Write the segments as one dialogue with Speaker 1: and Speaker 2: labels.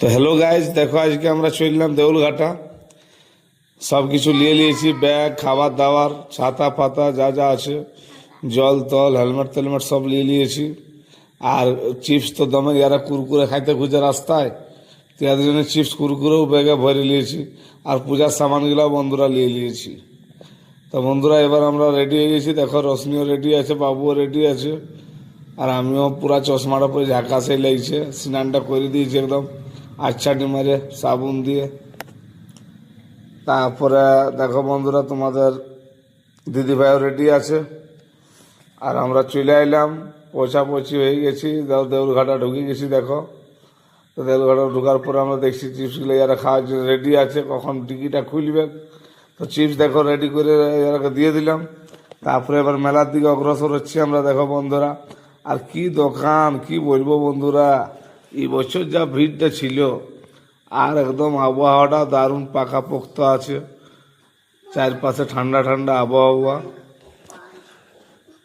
Speaker 1: তো hello guys, দেখো আজকে আমরা চললাম দেউলঘাটা। সব কিছু নিয়ে নিয়েছি, ব্যাগ, খাবার দাবার, ছাতা ফাতা যা যা আছে, জল তল, হেলমেট টেলমেট সব নিয়ে নিয়েছি। আর চিপস তো দমে, যারা কুরকুরে খাইতে খুঁজে রাস্তায়, তো এদের জন্য চিপস কুরকুরেও ব্যাগে ভরে নিয়েছি। আর পূজার সামানগুলো বন্ধুরা নিয়ে নিয়েছি। তো বন্ধুরা এবার আমরা রেডি হয়ে গেছি। দেখো রশ্মিও রেডি আছে, বাবুও রেডি আছে, আর আমিও পুরা চশমাটা পরে ঝাঁকাশে লাগছে। স্নানটা করে দিয়েছি একদম আচ্ছাটি মারে সাবুন দিয়ে। তারপরে দেখো বন্ধুরা, তোমাদের দিদিভাইও রেডি আছে, আর আমরা চলে আইলাম। পৌঁছাপৌঁছি হয়ে গেছি, দেউলঘাটা ঢুকে গেছি। দেখো তো দেউলঘাটা ঢুকার পরে আমরা দেখছি চিপসগুলো যারা খাওয়ার জন্য রেডি আছে, কখন টিকিটা খুলবে। তো চিপস দেখো রেডি করে এরাকে দিয়ে দিলাম। তারপরে এবার মেলার দিকে অগ্রসর হচ্ছি আমরা। দেখো বন্ধুরা, আর কি দোকান, কি বলবো বন্ধুরা, এই বছর যা ভিড়টা ছিল, আর একদম আবহাওয়াটা দারুণ পাকাপোক্ত আছে। চারপাশে ঠান্ডা ঠান্ডা আবহাওয়া,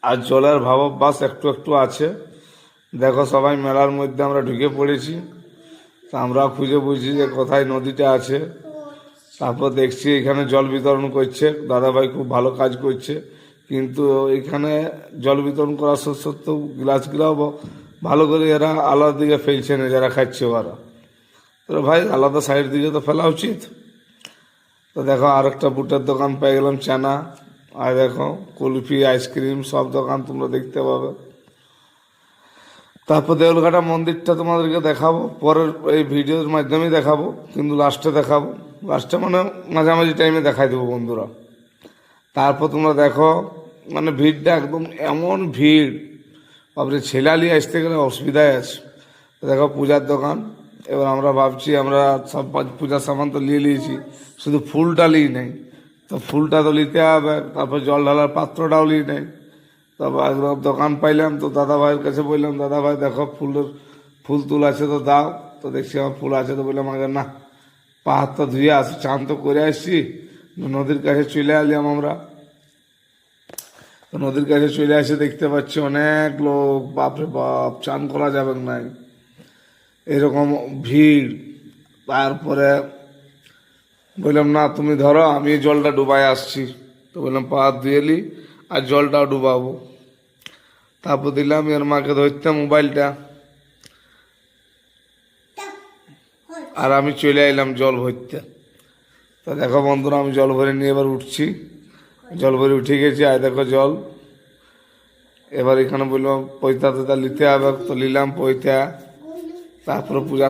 Speaker 1: আর জলের ভাবাভাস একটু একটু আছে। দেখো সবাই মেলার মধ্যে আমরা ঢুকে পড়েছি। তা আমরা খুঁজে বুঝছি যে কোথায় নদীটা আছে। তারপর দেখছি এখানে জল বিতরণ করছে দাদাভাই, খুব ভালো কাজ করছে। কিন্তু এখানে জল বিতরণ করার সত্ত্বেও গ্লাসগুলাও ভালো করে এরা আলাদা দিকে ফেলছে না, যারা খাচ্ছে ওরা। তো ভাই আলাদা সাইড দিকে তো ফেলা উচিত। তো দেখো আর একটা বুটের দোকান পেয়ে গেলাম, চানা, আর দেখো কুলফি, আইসক্রিম সব দোকান তোমরা দেখতে পাবে। তারপর দেউলঘাটা মন্দিরটা তোমাদেরকে দেখাবো পরের এই ভিডিওর মাধ্যমে দেখাবো, কিন্তু লাস্টে দেখাবো। লাস্টে মানে মাঝামাঝি টাইমে দেখাই দেবো বন্ধুরা। তারপর তোমরা দেখো, মানে ভিড়টা একদম এমন ভিড়, তারপরে ছেলালি আসতে গেলে অসুবিধায় আছে। দেখো পূজার দোকান। এবার আমরা ভাবছি, আমরা সব পূজার সামান তো নিয়ে নিয়েছি, শুধু ফুলটা নিই নেই। তো ফুলটা তো নিতে হবে, তারপর জল ঢালার পাত্রটাও নিই নেই। তারপর একদম দোকান পাইলাম, তো দাদা ভাইয়ের কাছে বললাম, দাদা ভাই দেখো ফুল তুল আছে তো দাও। তো দেখছি আমার ফুল আছে, তো বললাম আগে না, পা হাত তো ধুয়ে আসি, চান তো করে আসছি। নদীর কাছে চলে আসলাম আমরা। তো নদীর কাছে চলে আসে দেখতে পাচ্ছি অনেক লোক, বাপরে বাপ, চান করা যাবে না, এরকম ভিড়। তারপরে বললাম না তুমি ধরো, আমি জলটা ডুবাই আসছি। তো বললাম পা হাত ধুয়ে নি, আর জলটাও ডুবাবো। তারপর দিলাম এর মাকে ধরতে মোবাইলটা, আর আমি চলে এলাম জল ভরতে। তো দেখো বন্ধুরা, আমি জল ভরে নিয়ে এবার উঠছি। জল ভরে উঠে গেছি, আর দেখো জল। এবার এখানে বললাম পয়সা টয়সা নিতে হবে, তো নিলাম পয়সা। তারপরে পূজা